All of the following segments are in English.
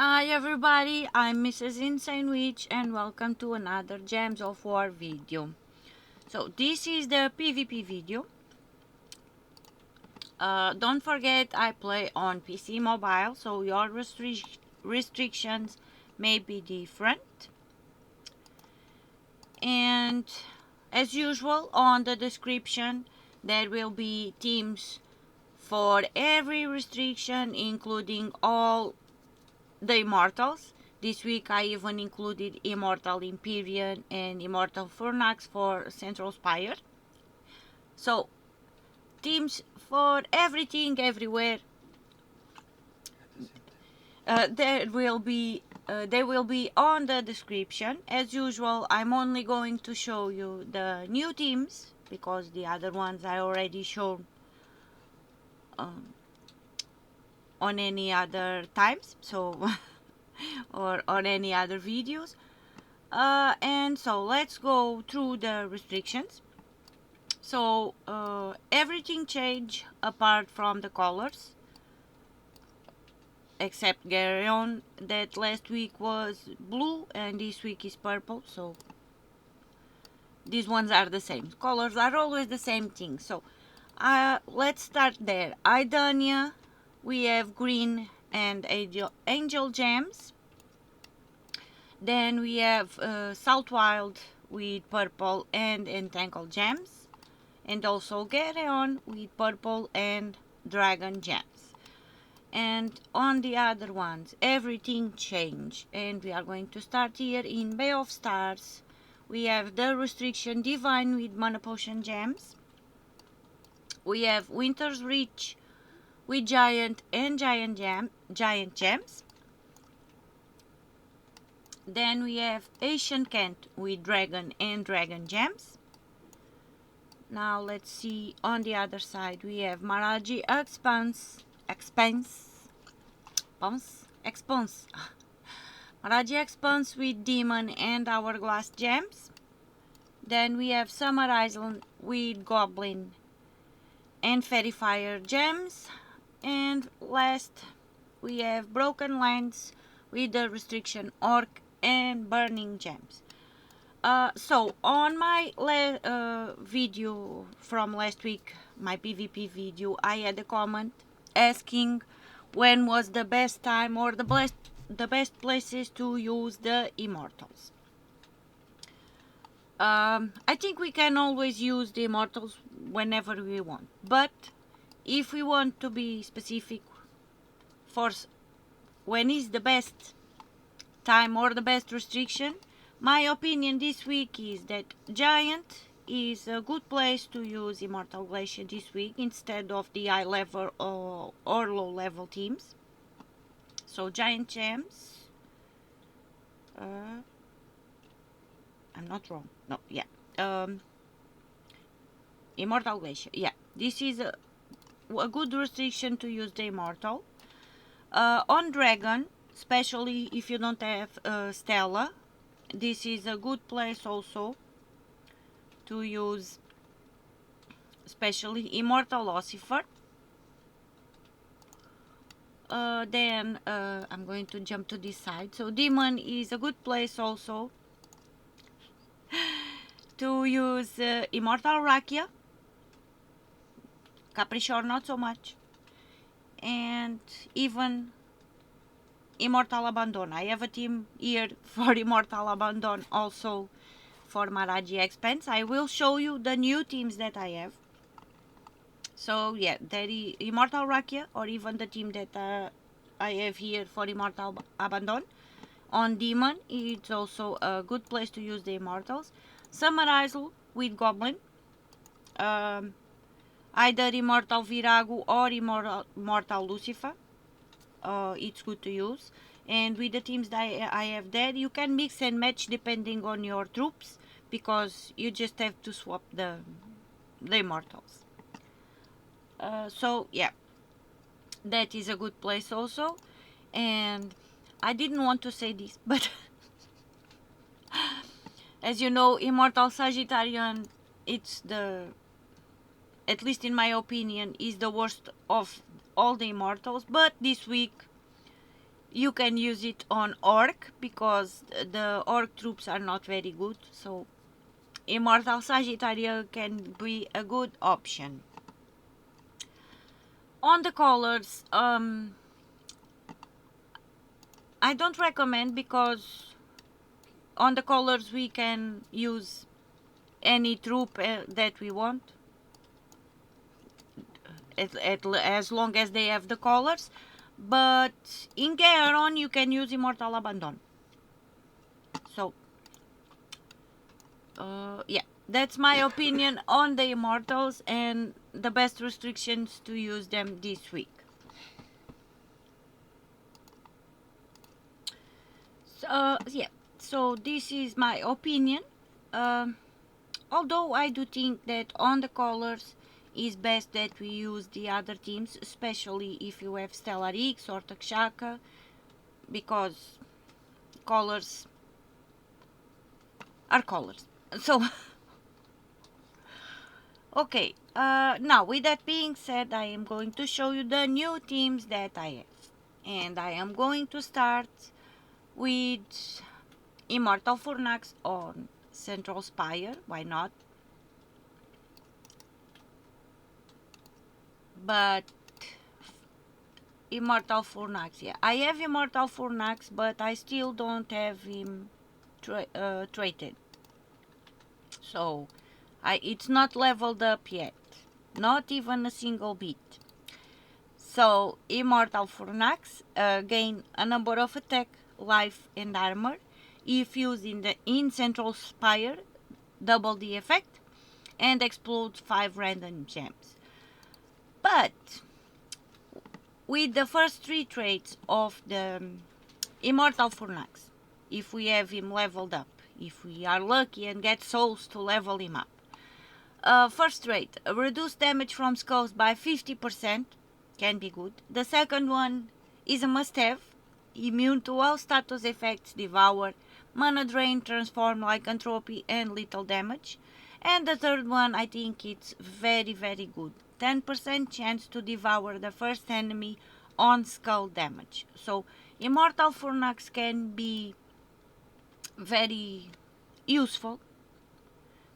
Hi everybody, I'm Mrs. Insane Witch and welcome to another Gems of War video. So this is the PvP video. Don't forget I play on PC mobile, so your restrictions may be different. And as usual, on the description there will be teams for every restriction, including all the Immortals. This week I even included Immortal Empyrion and Immortal Furnax for Central Spire. So, teams for everything, everywhere. They will be on the description. As usual, I'm only going to show you the new teams because the other ones I already shown on any other times. So. or on any other videos. And so let's go through the restrictions. So everything changed apart from the colors, except Geheron, that last week was blue and this week is purple. So these ones are the same. Colors are always the same thing. So let's start there. Aidania, we have green and angel gems. Then we have Southwild with purple and entangled gems, and also Geheron with purple and dragon gems. And on the other ones, everything changed, and we are going to start here in Bay of Stars. We have the restriction divine with mana potion gems. We have Winter's Reach with giant and giant gems. Then we have Asian Kent with dragon and dragon gems. Now let's see on the other side. We have Maraji Expanse. Maraji Expanse with demon and hourglass gems. Then we have Summer Island with goblin and fairy fire gems. And last we have Broken Lands with the restriction orc and burning gems. So on my video from last week, my PvP video, I had a comment asking when was the best time or the best places to use the Immortals. I think we can always use the Immortals whenever we want, but if we want to be specific for when is the best time or the best restriction, my opinion this week is that giant is a good place to use Immortal Glacier this week instead of the high level or low level teams. So giant gems, I'm not wrong, no, yeah, Immortal Glacier, yeah, this is a good restriction to use the Immortal. On dragon, especially if you don't have Stella, this is a good place also to use, especially Immortal Lucifer. Then I'm going to jump to this side. So demon is a good place also to use Immortal Rakia. Caprishore not so much. And even Immortal Abandon. I have a team here for Immortal Abandon also for Maraji Expense. I will show you the new teams that I have. So yeah, there is Immortal Rakia, or even the team that I have here for Immortal Abandon. On Demon, it's also a good place to use the Immortals. Summer Isle with Goblin. Either Immortal Virago or Immortal Lucifer. It's good to use, and with the teams that I have there, you can mix and match depending on your troops, because you just have to swap the Immortals. So yeah, that is a good place also. And I didn't want to say this, but as you know, Immortal Sagittarian, it's at least in my opinion, is the worst of all the Immortals. But this week you can use it on orc because the orc troops are not very good, so Immortal Sagittarius can be a good option. On the colors, I don't recommend because on the colors we can use any troop that we want, as long as they have the colors. But in Geheron you can use Immortal Abandon. So yeah, that's my opinion on the Immortals and the best restrictions to use them this week. So yeah, so this is my opinion. Although I do think that on the colors is best that we use the other teams, especially if you have Stellar X or Takshaka, because colors are colors. So okay, now with that being said, I am going to show you the new teams that I have, and I am going to start with Immortal Furnax on Central Spire. Why not? But Immortal Furnax, yeah, I have Immortal Furnax, but I still don't have him traded. So it's not leveled up yet, not even a single bit. So Immortal Furnax gain a number of attack, life and armor if used in Central Spire, double the effect, and explode 5 random gems. But with the first 3 traits of the Immortal Furnax, if we have him leveled up, if we are lucky and get souls to level him up. First trait, reduce damage from skulls by 50%, can be good. The second one is a must-have, immune to all status effects, devour, mana drain, transform, lycanthropy, and lethal damage. And the third one, I think it's very good, 10% chance to devour the first enemy on skull damage. So Immortal Furnax can be very useful,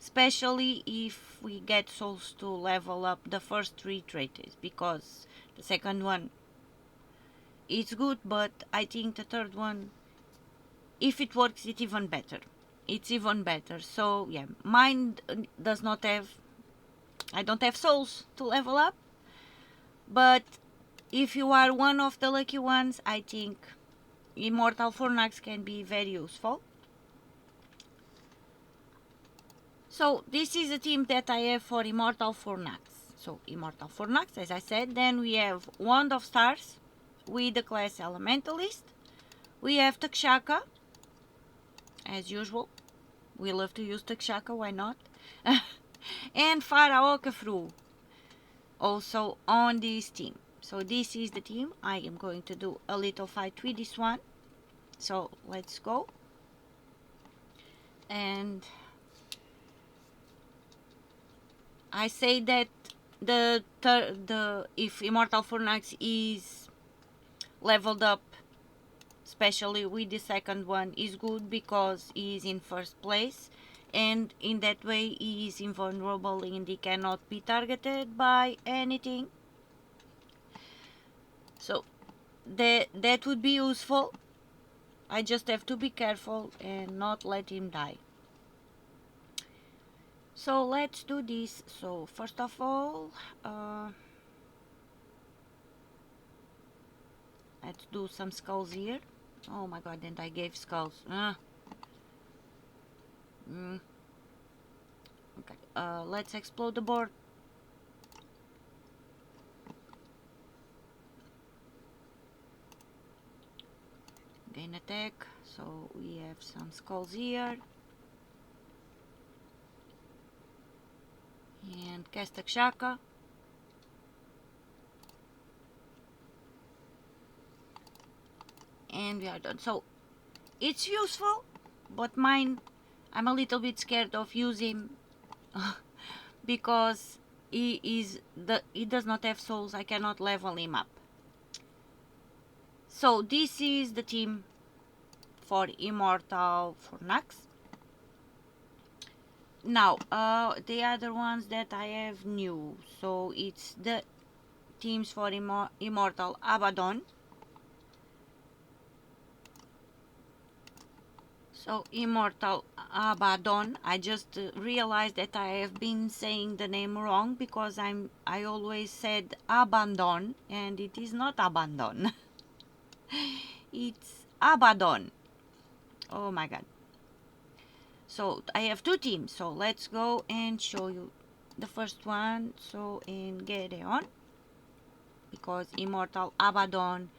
especially if we get souls to level up the first 3 traits, because the second one is good, but I think the third one, if it works, it's even better. It's even better. So yeah, mine does not have, I don't have souls to level up, but if you are one of the lucky ones, I think Immortal Furnax can be very useful. So this is a team that I have for Immortal Furnax. So Immortal Furnax, as I said. Then we have Wand of Stars with the class Elementalist. We have Takshaka, as usual. We love to use Takshaka, why not? And Pharaoh Kafru, also on this team. So this is the team. I am going to do a little fight with this one. So let's go. And I say that if Immortal Furnax is leveled up, especially with the second one, is good because he is in first place, and in that way he is invulnerable and he cannot be targeted by anything. So that would be useful. I just have to be careful and not let him die. So let's do this. So first of all, let's do some skulls here. Oh my god, and I gave skulls. Okay, let's explode the board. Gain attack, so we have some skulls here. And cast Takshaka. And we are done. So it's useful, but mine, I'm a little bit scared of using because he does not have souls. I cannot level him up. So this is the team for Immortal Furnax. Now, the other ones that I have new, so it's the teams for Immortal Abaddon. So Immortal Abaddon, I just realized that I have been saying the name wrong because I always said Abandon and it is not Abandon. It's Abaddon. Oh my god. So I have two teams, so let's go and show you the first one. So in Geheron, because Immortal Abaddon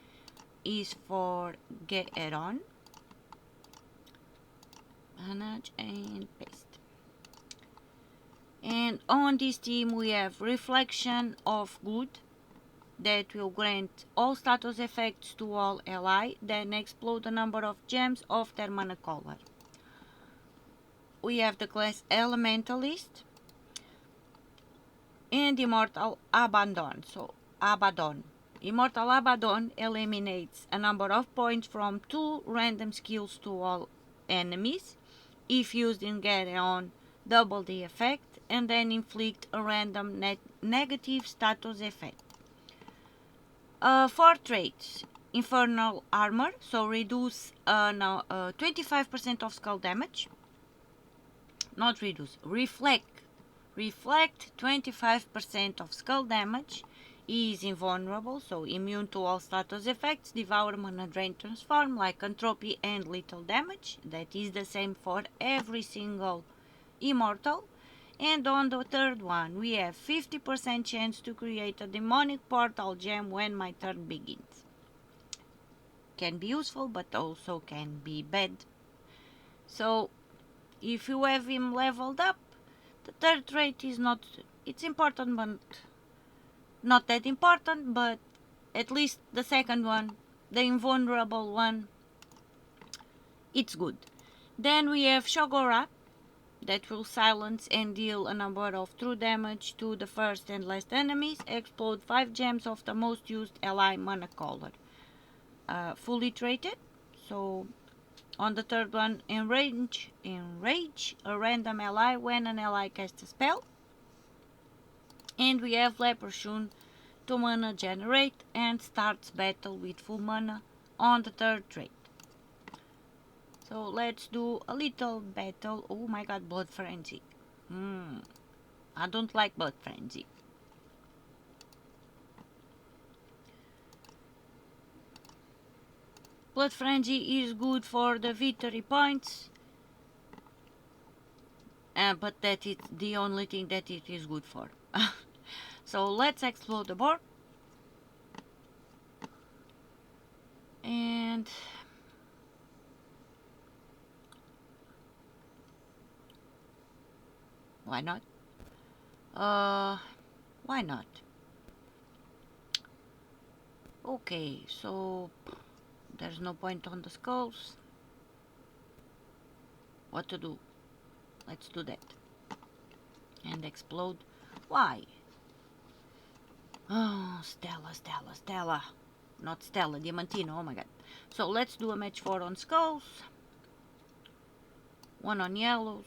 is for Geheron. Manage and paste. And on this team we have Reflection of Good, that will grant all status effects to all ally, then explode the number of gems of their mana color. We have the class Elementalist and Immortal Abaddon. So Abaddon. Immortal Abaddon eliminates a number of points from 2 random skills to all enemies. If used in Geheron, double the effect and then inflict a random negative status effect. 4 traits. Infernal Armor, so reduce 25% of skull damage. Not reduce, reflect 25% of skull damage. He is invulnerable, so immune to all status effects, devour, mana drain, transform, lycanthropy and lethal damage. That is the same for every single immortal. And on the third one we have 50% chance to create a demonic portal gem when my turn begins. Can be useful but also can be bad. So if you have him leveled up, the third trait is not, it's important but not that important, but at least the second one, the invulnerable one, it's good. Then we have Shogora, that will silence and deal a number of true damage to the first and last enemies. Explode 5 gems of the most used ally mana color. Fully traded. So on the third one, enrage a random ally when an ally casts a spell. And we have Leprechaun to mana generate and starts battle with full mana on the third trait. So let's do a little battle. Oh my god, Blood Frenzy. I don't like Blood Frenzy. Blood Frenzy is good for the victory points, but that is the only thing that it is good for. So let's explode the board. And why not? Why not? Okay, so there's no point on the skulls. What to do? Let's do that. And explode. Why? Oh, Stella. Not Stella, Diamantino, oh my god. So let's do a match 4 on skulls. 1 on yellows.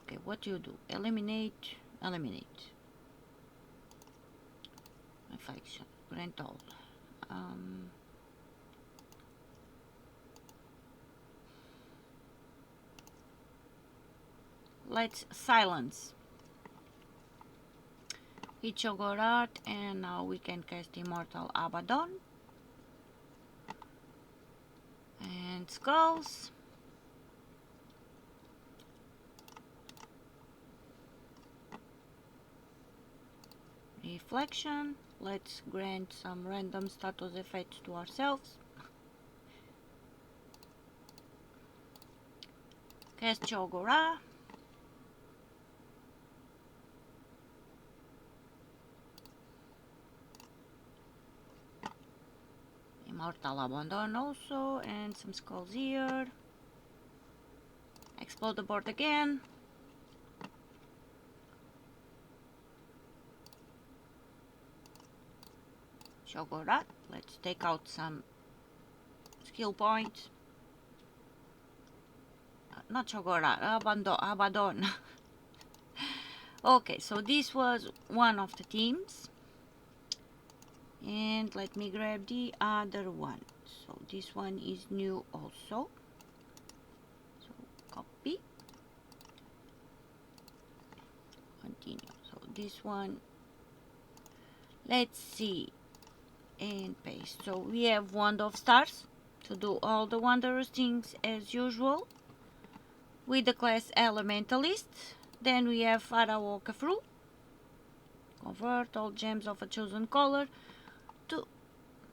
Okay, what do you do? Eliminate. Affection. Grant all. Let's silence Ichogorat, and now we can cast Immortal Abaddon. And skulls. Reflection. Let's grant some random status effects to ourselves. Cast Chogora. Immortal Abandon also, and some skulls here. Explode the board again. Shogorat. Let's take out some skill points. Not Shogorat, Abaddon. Okay, so this was one of the teams. And let me grab the other one. So this one is new also. So copy. Continue. So this one, let's see, and paste. So we have Wand of Stars to do all the wondrous things as usual with the class Elementalist. Then we have Pharaoh Kafru. Convert all gems of a chosen color to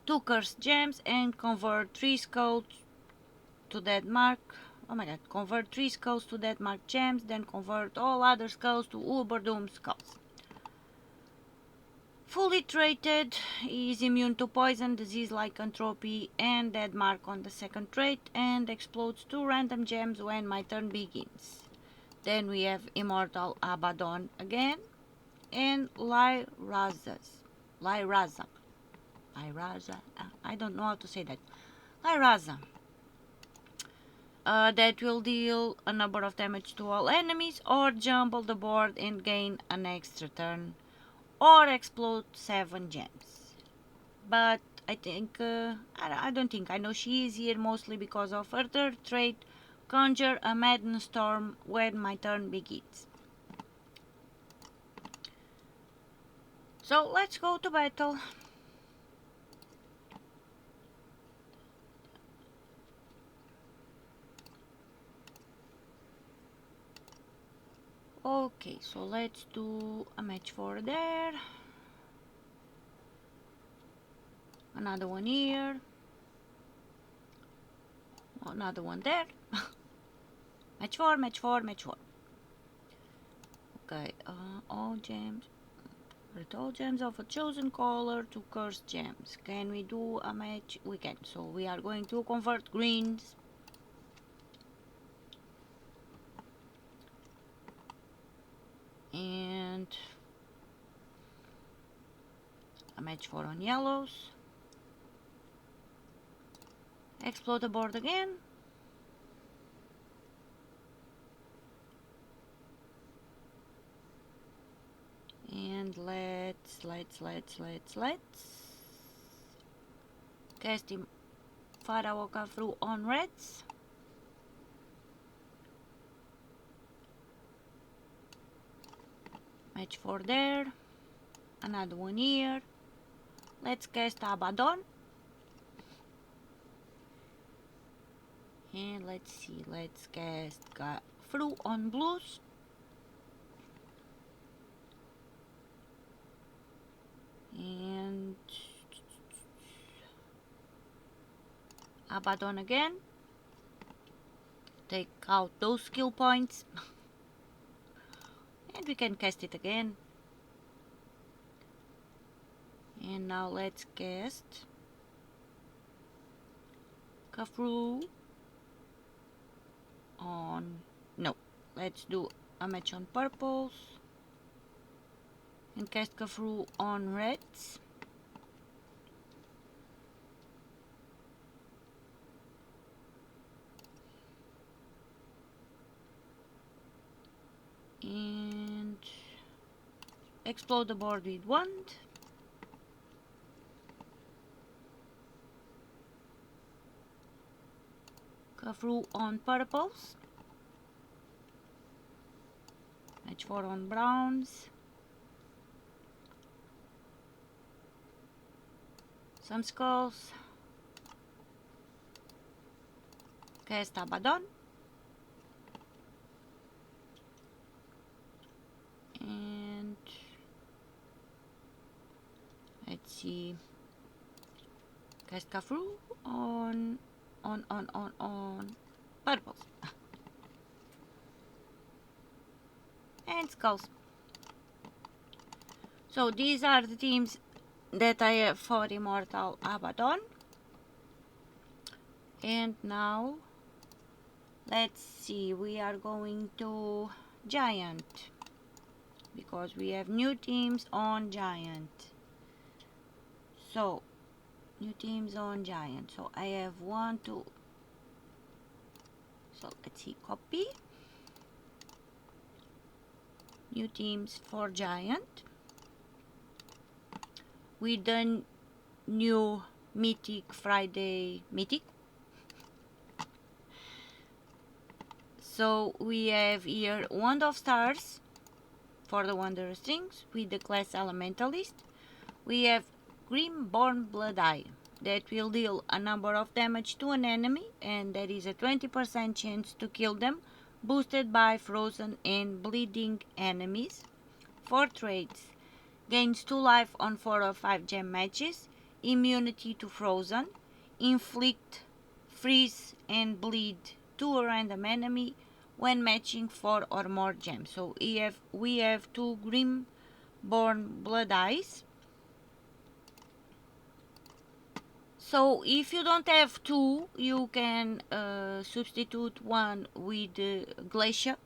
2 cursed gems and convert 3 skulls to that mark. Oh my god, convert 3 skulls to that mark gems, then convert all other skulls to Uberdoom skulls. Fully traded, is immune to poison, disease, lycanthropy, and dead mark on the second trait, and explodes 2 random gems when my turn begins. Then we have Immortal Abaddon again, and Lyraza. I don't know how to say that. Lyraza. That will deal a number of damage to all enemies, or jumble the board and gain an extra turn, or explode 7 gems. But I think, I don't think, I know she is here mostly because of her third trait, Conjure a Madden Storm when my turn begins. So let's go to battle. Okay, so let's do a match for there. Another one here. Another one there. Match 4, match 4, match 4. Okay, all gems. Convert all gems of a chosen color to cursed gems. Can we do a match? We can. So we are going to convert greens. And a match 4 on yellows. Explode the board again. And let's cast him Pharaoh Kafru on reds. Match 4 there. Another one here. Let's cast Abaddon. And let's see, let's cast Kafru on blues. And Abaddon again. Take out those skill points. And we can cast it again. And now let's cast Kafru on... No, let's do a match on purples. And cast Kafru on reds. And explode the board with wand. Kafru on purples. Match 4 on browns. Some skulls. Cast Abaddon. And let's see. Cast Kafru on purples. And skulls. So these are the teams that I have for Immortal Abaddon. And now let's see, we are going to Giant because we have new teams on Giant. So new teams on giant. So I have 1, 2. So let's see, copy new teams for giant with the new mythic Friday mythic. So we have here Wand of Stars for the Wanderer Strings with the class Elementalist. We have Grimborn Blood Eye that will deal a number of damage to an enemy, and there is a 20% chance to kill them, boosted by frozen and bleeding enemies. 4 traits: gains 2 life on 4 or 5 gem matches, immunity to frozen, inflict freeze and bleed to a random enemy when matching 4 or more gems. So we have 2 Grimborn Blood Eyes. So if you don't have 2, you can substitute one with Glacier,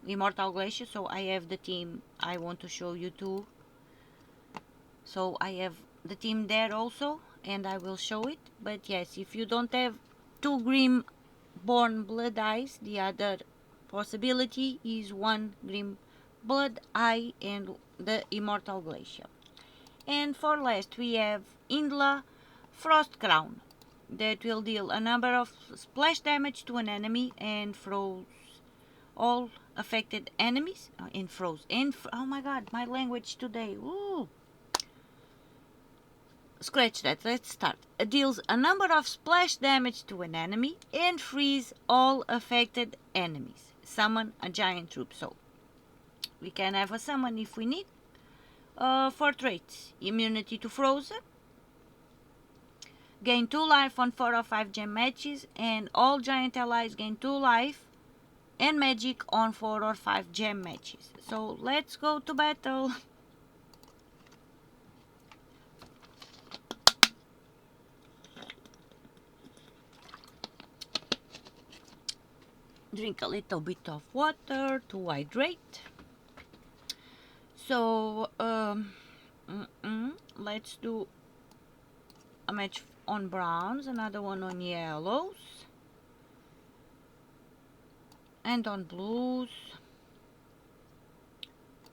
Immortal Glacier. So I have the team I want to show you too. So I have the team there also, and I will show it. But yes, if you don't have 2 Grimborn Blood Eyes, the other possibility is 1 Grim Blood Eye and the Immortal Glacier. And for last we have Indla Frost Crown that will deal a number of splash damage to an enemy and froze all affected enemies. Oh my god, my language today. Ooh. Scratch that, let's start. It deals a number of splash damage to an enemy and freeze all affected enemies. Summon a giant troop. So we can have a summon if we need. 4 traits: immunity to frozen, gain 2 life on 4 or 5 gem matches, and all giant allies gain 2 life and magic on 4 or 5 gem matches. So let's go to battle. Drink a little bit of water to hydrate. So let's do a match on browns, another one on yellows, and on blues,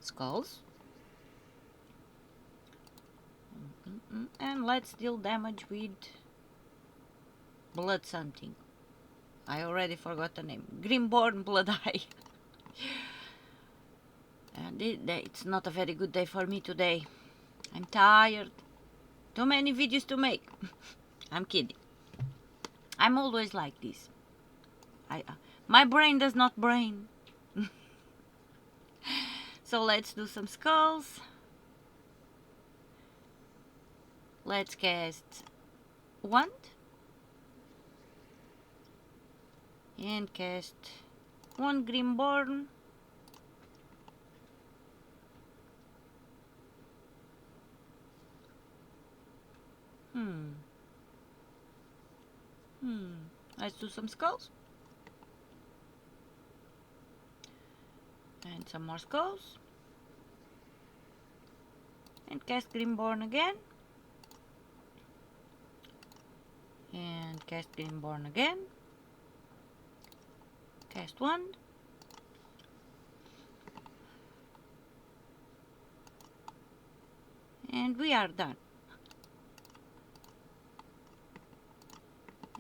skulls. And let's deal damage with blood something. I already forgot the name. Grimborn Blood Eye. And it's not a very good day for me today. I'm tired. Too many videos to make. I'm kidding. I'm always like this. My brain does not brain. So let's do some skulls. Let's cast Wand. And cast 1 Grimborn. Let's do some skulls. And some more skulls. And cast Grimborn again. And cast Grimborn again. Cast Wand. And we are done.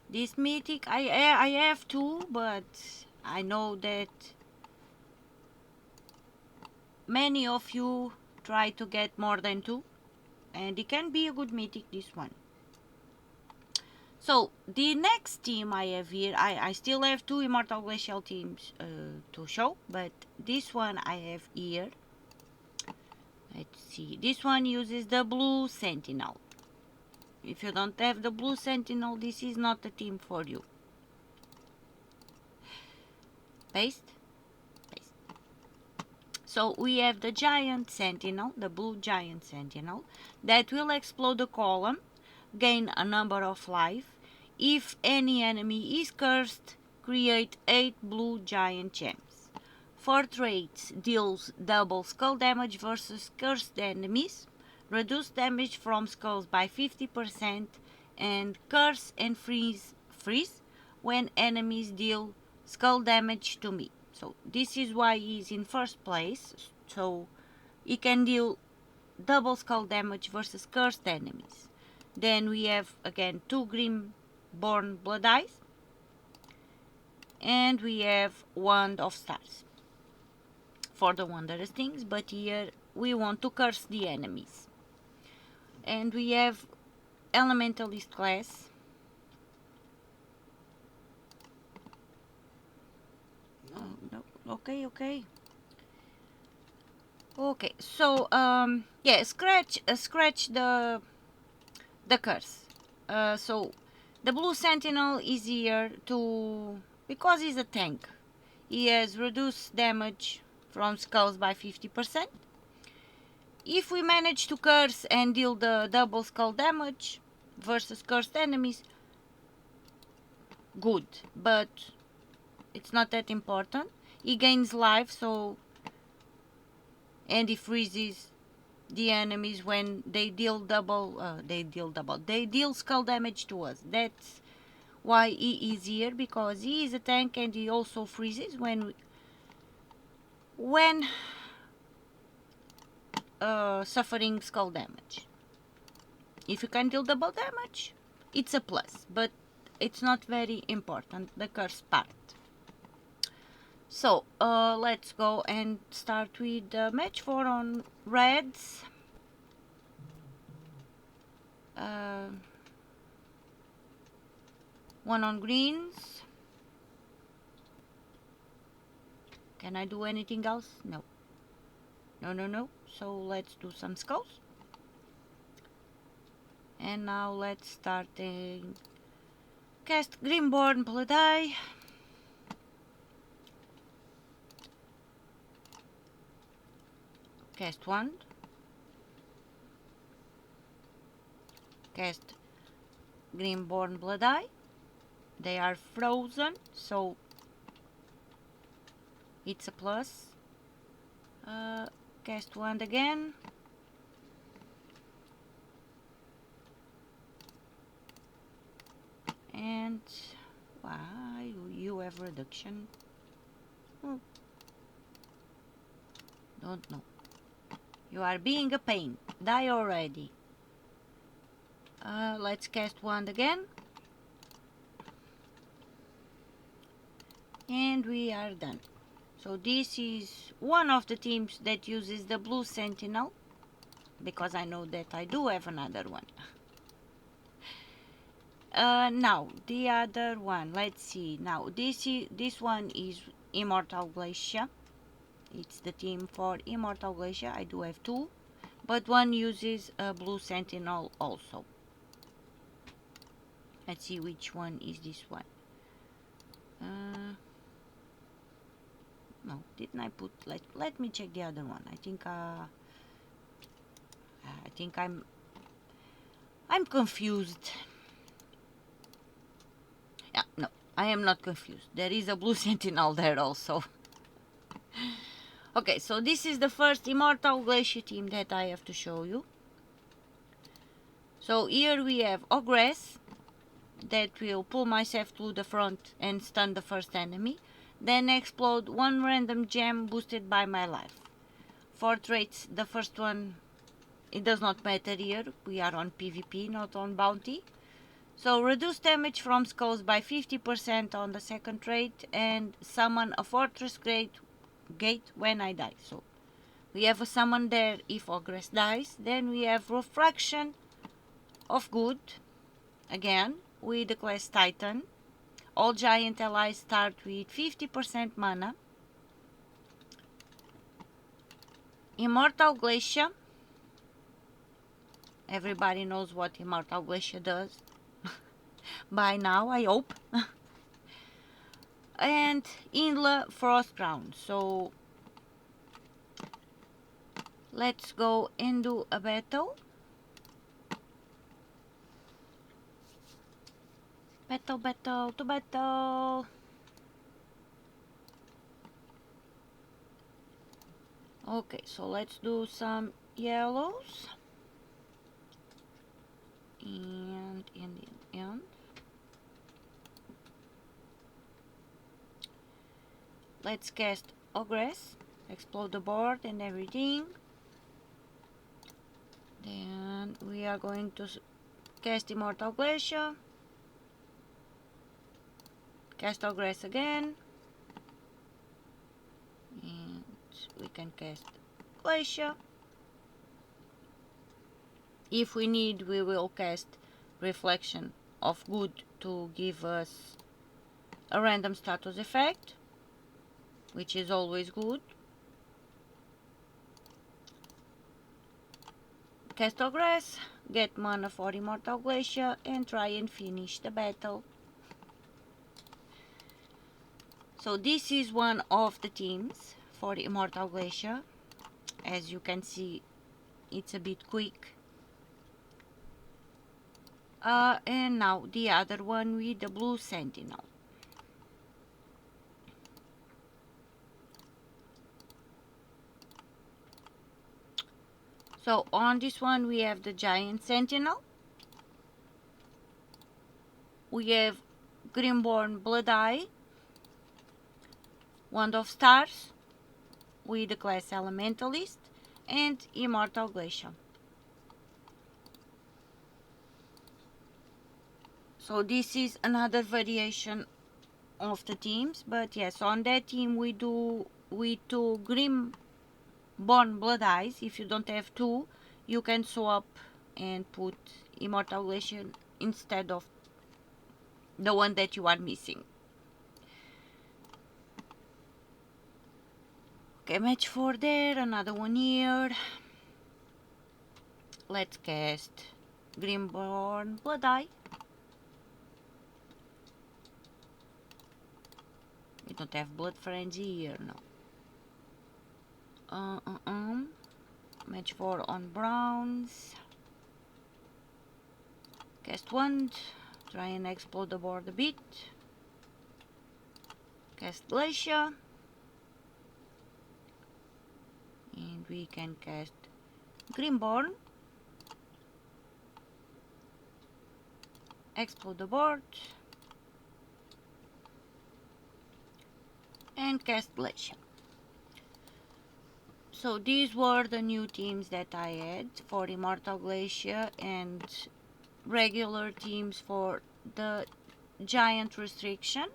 This mythic, I have 2, but I know that many of you try to get more than 2, and it can be a good mythic, this one. So the next team I have here, I still have 2 Immortal Glacial teams to show, but this one I have here. Let's see, this one uses the blue Sentinel. If you don't have the blue Sentinel, this is not the team for you. Paste. Paste. So we have the Giant Sentinel, the blue Giant Sentinel, that will explode the column, gain a number of life. If any enemy is cursed, create 8 blue giant gems. 4 traits: deals double skull damage versus cursed enemies, reduce damage from skulls by 50%, and curse and freeze when enemies deal skull damage to me. So this is why he's in first place, so he can deal double skull damage versus cursed enemies. Then we have again 2 Grimborn Blood Eyes, and we have Wand of Stars for the wondrous things, but here we want to curse the enemies. And we have Elementalist class. No, okay. Okay, so yeah, scratch the curse. So the blue sentinel is here to, because he's a tank. He has reduced damage from skulls by 50%. If we manage to curse and deal the double skull damage versus cursed enemies, good, but it's not that important. He gains life, so, and he freezes the enemies when they deal skull damage to us. That's why he is here, because he is a tank and he also freezes when suffering skull damage. If you can deal double damage, it's a plus, but it's not very important, the curse part. So let's go and start with match 4 on reds. 1 on greens. Can I do anything else? No. No. So let's do some skulls. And now let's start cast Grimborn Blood Eye. Cast Wand. Cast Grimborn Blood Eye. They are frozen, so it's a plus. Cast Wand again. And why you have reduction? Don't know. You are being a pain. Die already. Let's cast Wand again. And we are done. So this is one of the teams that uses the blue sentinel, because I know that I do have another one. Now the other one, let's see. Now this one is Immortal Glacier. It's the team for Immortal Glacier. I do have 2, but one uses a blue sentinel also. Let's see which one is this one. No, didn't I put? Let me check the other one. I think I'm confused. Yeah, no, I am not confused. There is a blue sentinel there also. Okay, so this is the first Immortal Glacier team that I have to show you. So here we have Ogress, that will pull myself to the front and stun the first enemy. Then explode 1 random gem boosted by my life. For traits, the first one, it does not matter here. We are on PvP, not on bounty. So reduce damage from skulls by 50% on the second trait, and summon a fortress gate when I die. So we have a summon there if Ogress dies. Then we have Refraction of Good, again with the class Titan. All giant allies start with 50% mana. Immortal Glacier. Everybody knows what Immortal Glacier does by now, I hope. And Inla Frost Crown. So let's go and do a battle. Battle to battle. Okay, so let's do some yellows. and let's cast Ogress, explode the board and everything. Then we are going to cast Immortal Glacier, cast Ogress again, and we can cast Glacier. If we need, we will cast Reflection of Good to give us a random status effect, which is always good. Cast Ogress, get mana for Immortal Glacier, and try and finish the battle. So this is one of the teams for Immortal Glacier. As you can see, it's a bit quick. And now the other one with the blue sentinel. So on this one we have the giant sentinel. We have Grimborn Blood Eye, Wand of Stars with the class Elementalist, and Immortal Glacier. So this is another variation of the teams, but yes, on that team we do with two Grimborn Blood Eyes. If you don't have two, you can swap and put Immortal Glacier instead of the one that you are missing. Okay, match 4 there, another one here. Let's cast Grimborn Blood Eye. We don't have Blood Frenzy here, no. Match 4 on browns. Cast Wand. Try and explode the board a bit. Cast Glacier. And we can cast Grimborn. Explode the board. And cast Glacier. So these were the new teams that I had for Immortal Glacier and regular teams for the giant restriction.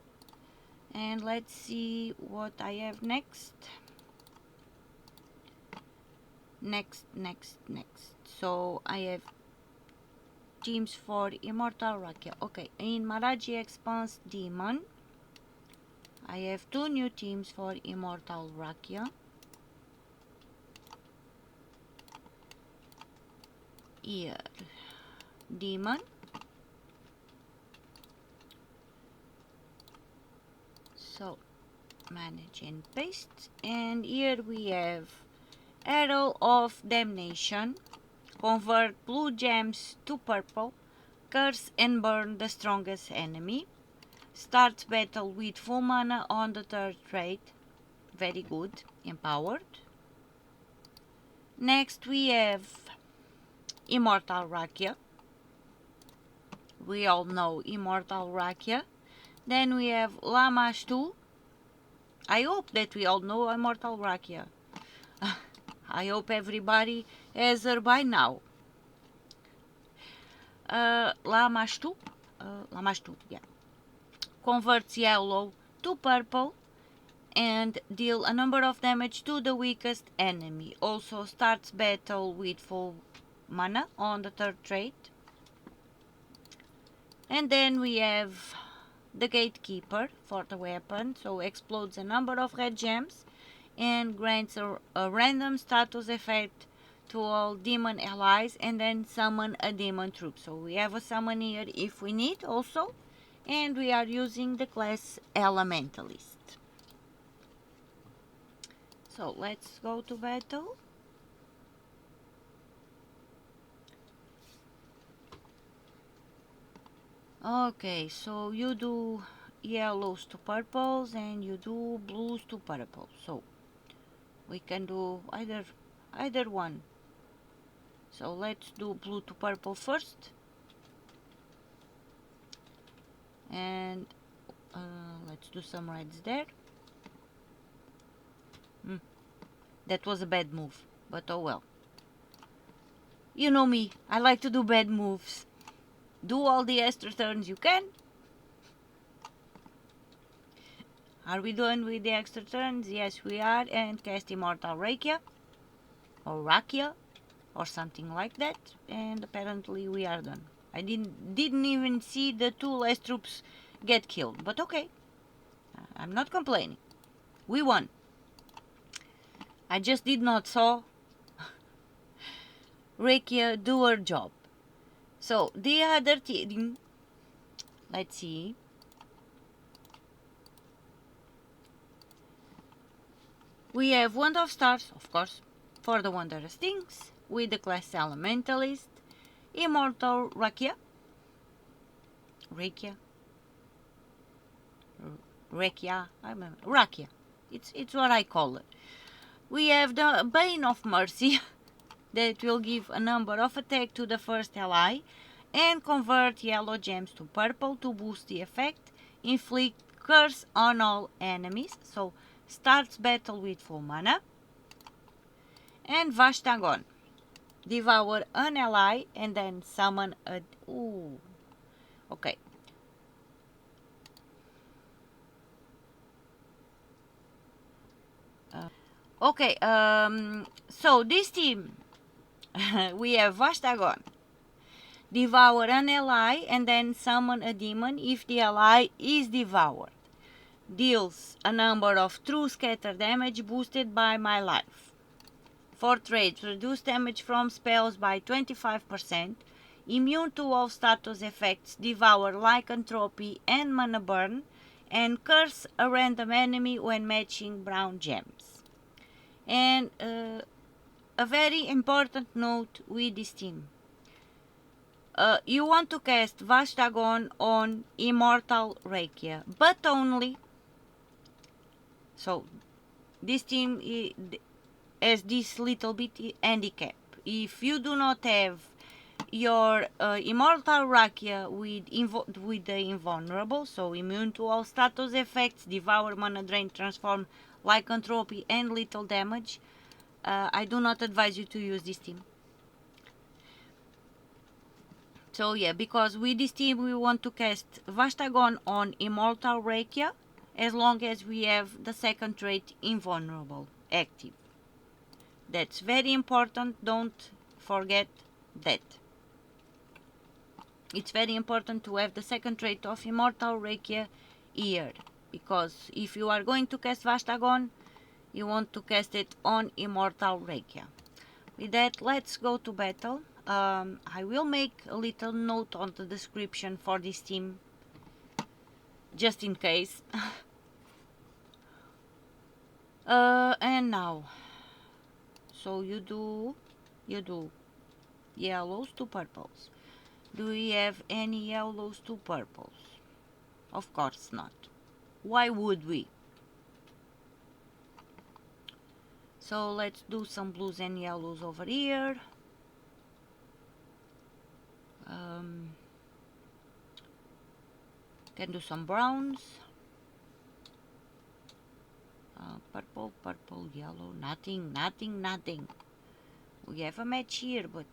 And let's see what I have next. Next. So I have teams for Immortal Rakia. Okay, in Maraji Expanse Demon, I have two new teams for Immortal Rakia. Here, Demon. So, manage and paste. And here we have Arrow of Damnation. Convert blue gems to purple. Curse and burn the strongest enemy. Starts battle with full mana on the third trait. Very good. Empowered. Next we have Immortal Rakia. We all know Immortal Rakia. Then we have Lamash 2. I hope that we all know Immortal Rakia. I hope everybody has her by now. Lamash 2. Lamash 2, yeah. Converts yellow to purple and deal a number of damage to the weakest enemy. Also starts battle with full mana on the third trait. And then we have the Gatekeeper for the weapon. So explodes a number of red gems and grants a random status effect to all demon allies, and then summon a demon troop. So we have a summon here if we need also, and we are using the class Elementalist. So let's go to battle. Okay, so you do yellows to purples and you do blues to purple. So we can do either one. So let's do blue to purple first. And let's do some reds there. That was a bad move, but oh well. You know me, I like to do bad moves. Do all the extra turns you can. Are we done with the extra turns? Yes, we are. And cast Immortal Rakia, or Rakia, or something like that. And apparently we are done. I didn't even see the 2 last troops get killed, but okay. I'm not complaining. We won. I just did not saw Rakia do her job. So the other team, let's see. We have Wand of Stars, of course, for the Wondrous Things, with the class Elementalist, Immortal Rakia, Rakia, it's what I call it. We have the Bane of Mercy, that will give a number of attack to the first ally, and convert yellow gems to purple to boost the effect, inflict curse on all enemies, so starts battle with full mana. And Vastagon, devour an ally and then summon a... Ooh. Okay. So this team, we have Vastagon, devour an ally and then summon a demon if the ally is devoured. Deals a number of true scatter damage boosted by my life. For trades, reduce damage from spells by 25%, immune to all status effects, devour lycanthropy and mana burn, and curse a random enemy when matching brown gems. And a very important note with this team. You want to cast Vastagon on Immortal Rakia, but only... So, this team has this little bit handicap. If you do not have your Immortal Rakia with the invulnerable, so immune to all status effects, devour, mana drain, transform, lycanthropy, and little damage, I do not advise you to use this team. So yeah, because with this team we want to cast Vastagon on Immortal Rakia, as long as we have the second trait invulnerable active. That's very important, don't forget that. It's very important to have the second trait of Immortal Rakia here, because if you are going to cast Vastagon, you want to cast it on Immortal Rakia. With that, let's go to battle. I will make a little note on the description for this team, just in case. And now, so you do yellows to purples. Do we have any yellows to purples? Of course not. Why would we? So let's do some blues and yellows over here. Can do some browns. Purple, purple, yellow, nothing. We have a match here, but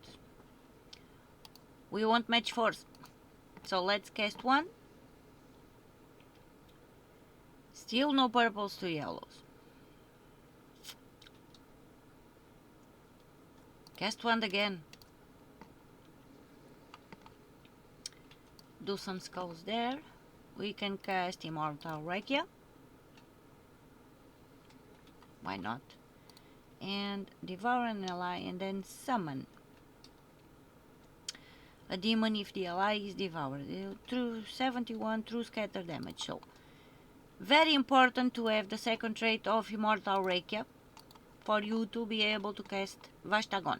we want match first. So let's cast one. Still no purples to yellows. Cast one again. Do some skulls there. We can cast Immortal Rakia. Why not? And devour an ally and then summon a demon if the ally is devoured. Through 71 true scatter damage. So very important to have the second trait of Immortal Rakia for you to be able to cast Vastagon.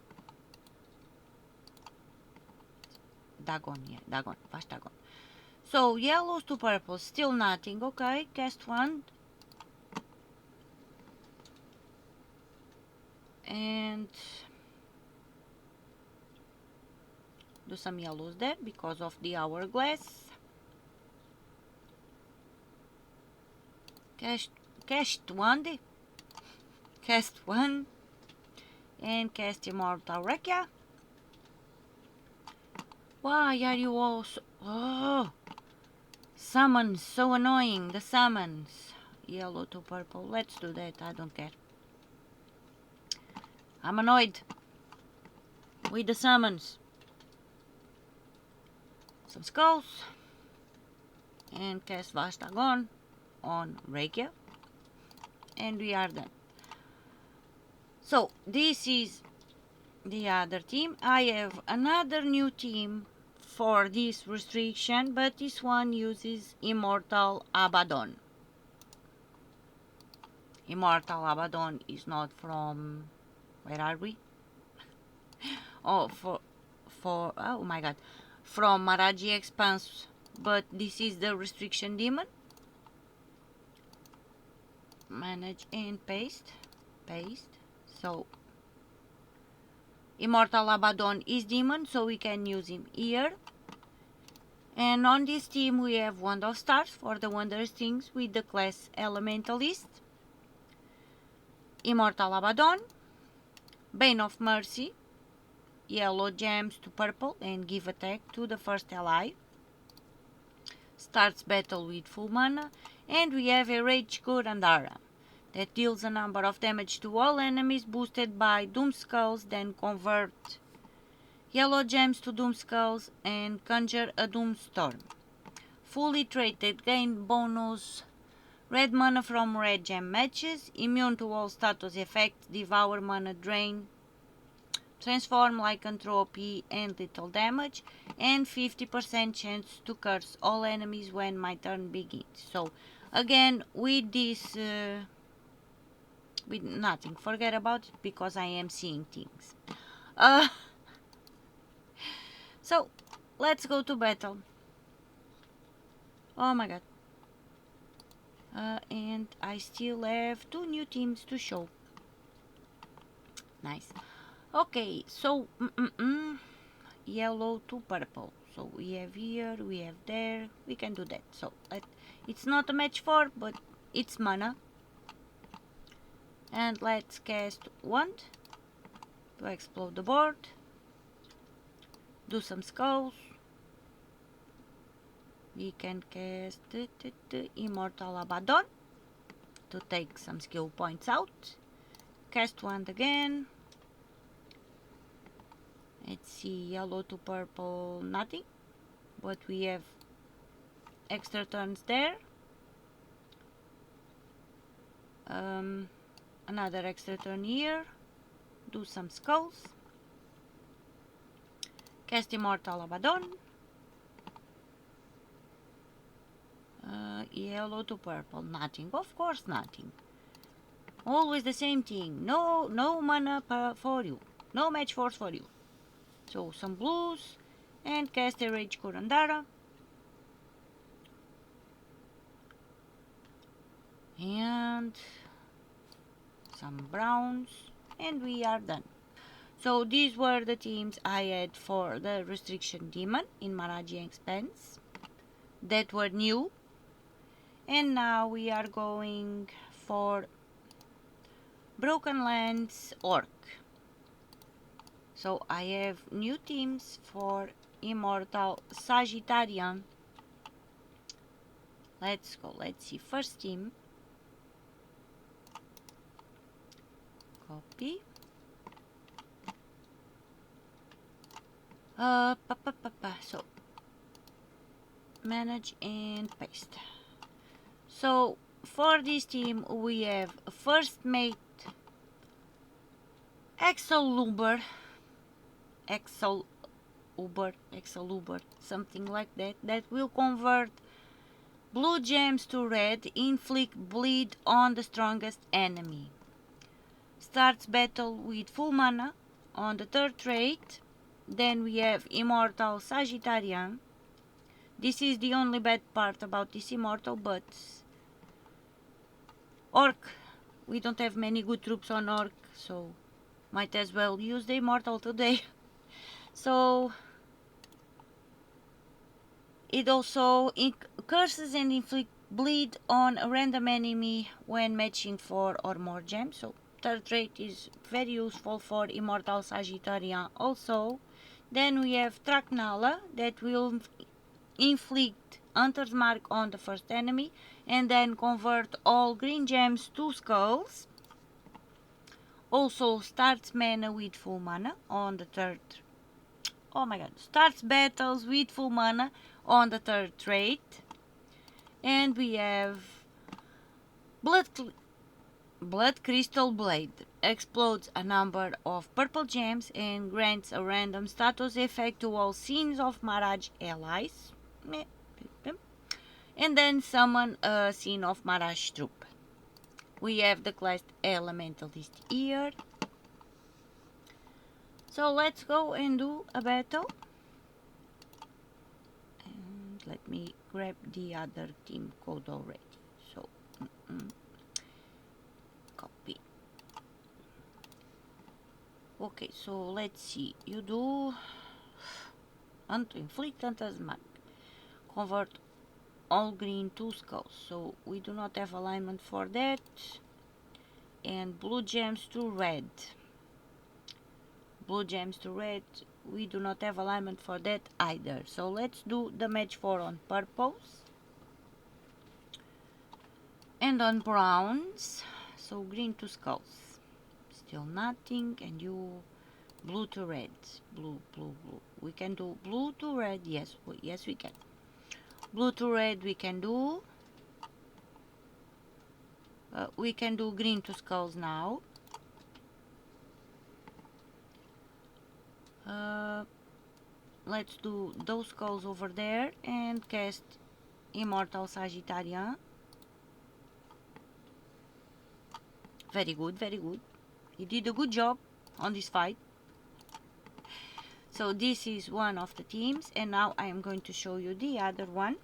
Vastagon. So yellows to purple, still nothing. Okay, cast one. And do some yellows there because of the hourglass. Cast one, and cast Immortal Rekia. Why are you all so... Oh! Summons, so annoying, the summons. Yellow to purple, let's do that, I don't care. I'm annoyed with the summons. Some skulls. And cast Vastagon on Rekia. And we are done. So, this is the other team. I have another new team for this restriction, but this one uses Immortal Abaddon. Immortal Abaddon is not from... Where are we? Oh, oh my god. From Maraji Expanse, but this is the restriction demon. Manage and paste. So Immortal Abaddon is demon, so we can use him here. And on this team we have Wand of Stars for the wondrous things with the class Elementalist. Immortal Abaddon. Bane of Mercy. Yellow gems to purple and give attack to the first ally. Starts battle with full mana. And we have a Rage Kurandara that deals a number of damage to all enemies boosted by Doom Skulls, then convert yellow gems to Doom Skulls and conjure a Doom Storm. Fully traded, gain bonus red mana from red gem matches, immune to all status effects, devour mana drain, transform lycanthropy and little damage, and 50% chance to curse all enemies when my turn begins. So again, with this with nothing, forget about it because I am seeing things. So let's go to battle. Oh my god. And I still have 2 new teams to show. Nice. Okay, so yellow to purple. So we have here, we have there, we can do that. So it's not a match 4, but it's mana. And let's cast Wand to explode the board. Do some skulls. We can cast Immortal Abaddon to take some skill points out. Cast Wand again. Let's see, yellow to purple, nothing. But we have extra turns there. Another extra turn here. Do some skulls. Cast Immortal Abaddon. Yellow to purple, nothing. Of course, nothing. Always the same thing. No mana for you. No match force for you. So some blues and cast a Rage Kurandara. And some browns, and we are done. So these were the teams I had for the restriction demon in Maraji Expanse that were new. And now we are going for Broken Lands Orc. So I have new teams for Immortal Sagittarian. Let's go. Let's see. First team. Copy. So manage and paste. So for this team we have first mate Exaluber, something like that, that will convert blue gems to red, inflict bleed on the strongest enemy. Starts battle with full mana on the 3rd trait. Then we have Immortal Sagittarian. This is the only bad part about this Immortal, but Orc, we don't have many good troops on Orc, so might as well use the Immortal today. So it also curses and inflict bleed on a random enemy when matching 4 or more gems. So third trait is very useful for Immortal Sagittarian also. Then we have Traknala that will inflict Hunter's Mark on the first enemy and then convert all green gems to skulls. Also starts mana with full mana on the third. Oh my god, starts battles with full mana on the third trait. And we have Blood Crystal Blade. Explodes a number of purple gems and grants a random status effect to all Scenes of Mirage allies. And then summon a Scene of Mirage troop. We have the class Elementalist here. So let's go and do a battle. And let me grab the other team code already. So copy. Okay, so let's see. You do inflict Hunter's Mark. Convert all green to skulls. So we do not have alignment for that. And blue gems to red. Blue gems to red. We do not have alignment for that either. So let's do the match 4 on purples. And on browns. So green to skulls. Still nothing. And you blue to red. Blue. We can do blue to red. Yes, we can. Blue to red we can do. We can do green to skulls now. Let's do those skulls over there and cast Immortal Sagittarian. Very good, very good. He did a good job on this fight. So this is one of the teams, and now I am going to show you the other one.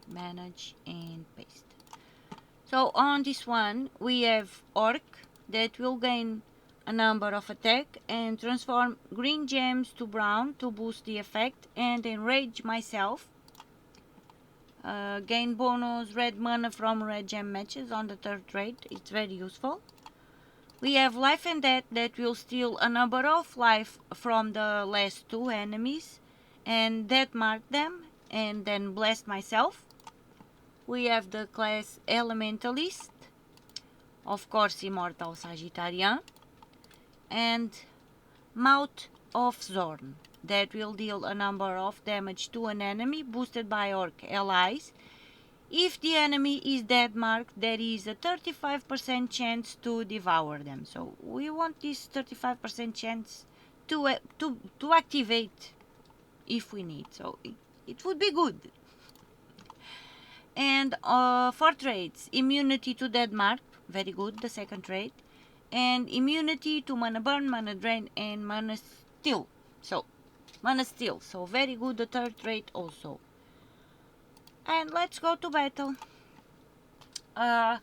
Manage and paste. So on this one we have Orc that will gain a number of attack and transform green gems to brown to boost the effect, and enrage myself. Gain bonus red mana from red gem matches on the third trait. It's very useful. We have Life and Death that will steal a number of life from the last 2 enemies and death mark them and then bless myself. We have the class Elementalist, of course Immortal Sagittarian, and Mouth of Zorn that will deal a number of damage to an enemy boosted by Orc allies. If the enemy is dead marked, there is a 35% chance to devour them. So we want this 35% chance to activate if we need. So it would be good. And for traits, immunity to dead mark, very good, the second trait, and immunity to mana burn, mana drain, and mana steal. So mana steal, so very good, the third trait also. And let's go to battle. I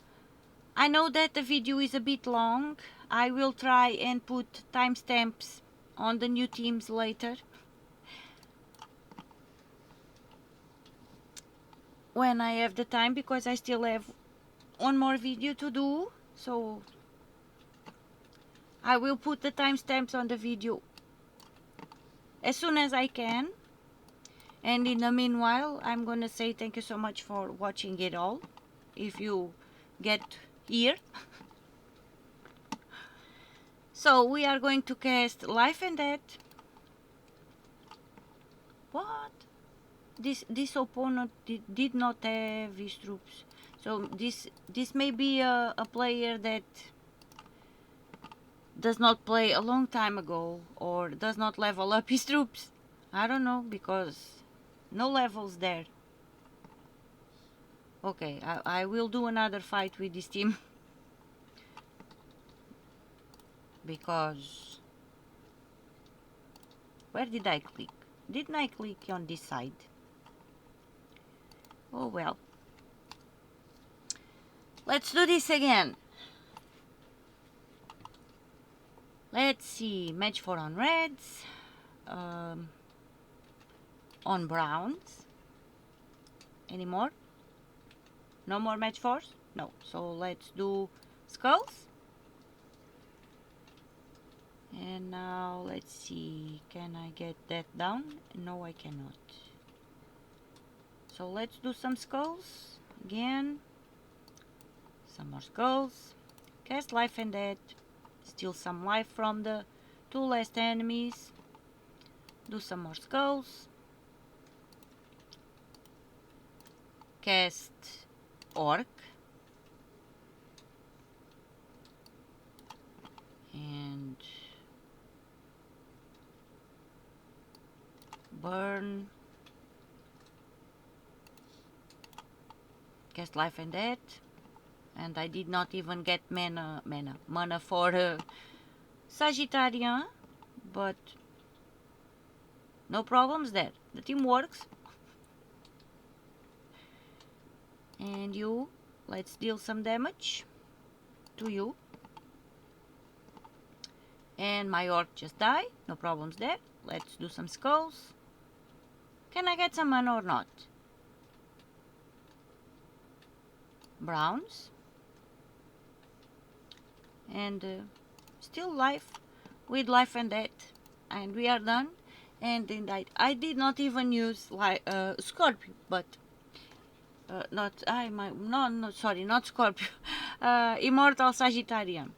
know that the video is a bit long. I will try and put timestamps on the new teams later, when I have the time, because I still have one more video to do. So I will put the timestamps on the video as soon as I can. And in the meanwhile, I'm gonna say thank you so much for watching it all, if you get here. So we are going to cast Life and Death. What? This opponent did not have his troops. So this may be a player that does not play a long time ago, or does not level up his troops. I don't know, because no levels there. Okay, I will do another fight with this team. Because where did I click? Didn't I click on this side? Oh well. Let's do this again. Let's see. Match 4 on reds. On browns. Any more? No more match force? No. So let's do skulls. And now let's see, can I get that down? No, I cannot. So let's do some skulls again. Some more skulls. Cast life and death. Steal some life from the two last enemies. Do some more skulls. Cast orc. And burn. Cast life and death. And I did not even get mana for Sagittarian, but no problems there. The team works. And you, let's deal some damage to you. And my orc just died. No problems there. Let's do some skulls. Can I get some mana or not? Browns. And still life with life and death. And we are done. And then I did not even use like Scorpio, but not Scorpio. Immortal Sagittarian.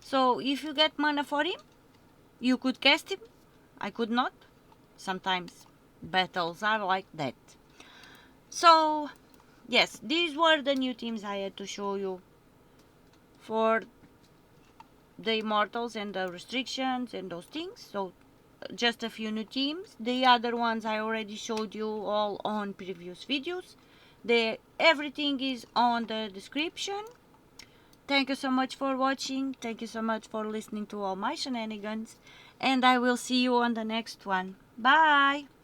So if you get mana for him, you could cast him. I could not. Sometimes battles are like that. So yes, these were the new teams I had to show you for the Immortals and the restrictions and those things. So just a few new teams. The other ones I already showed you all on previous videos. Everything is on the description. Thank you so much for watching. Thank you so much for listening to all my shenanigans. And I will see you on the next one. Bye!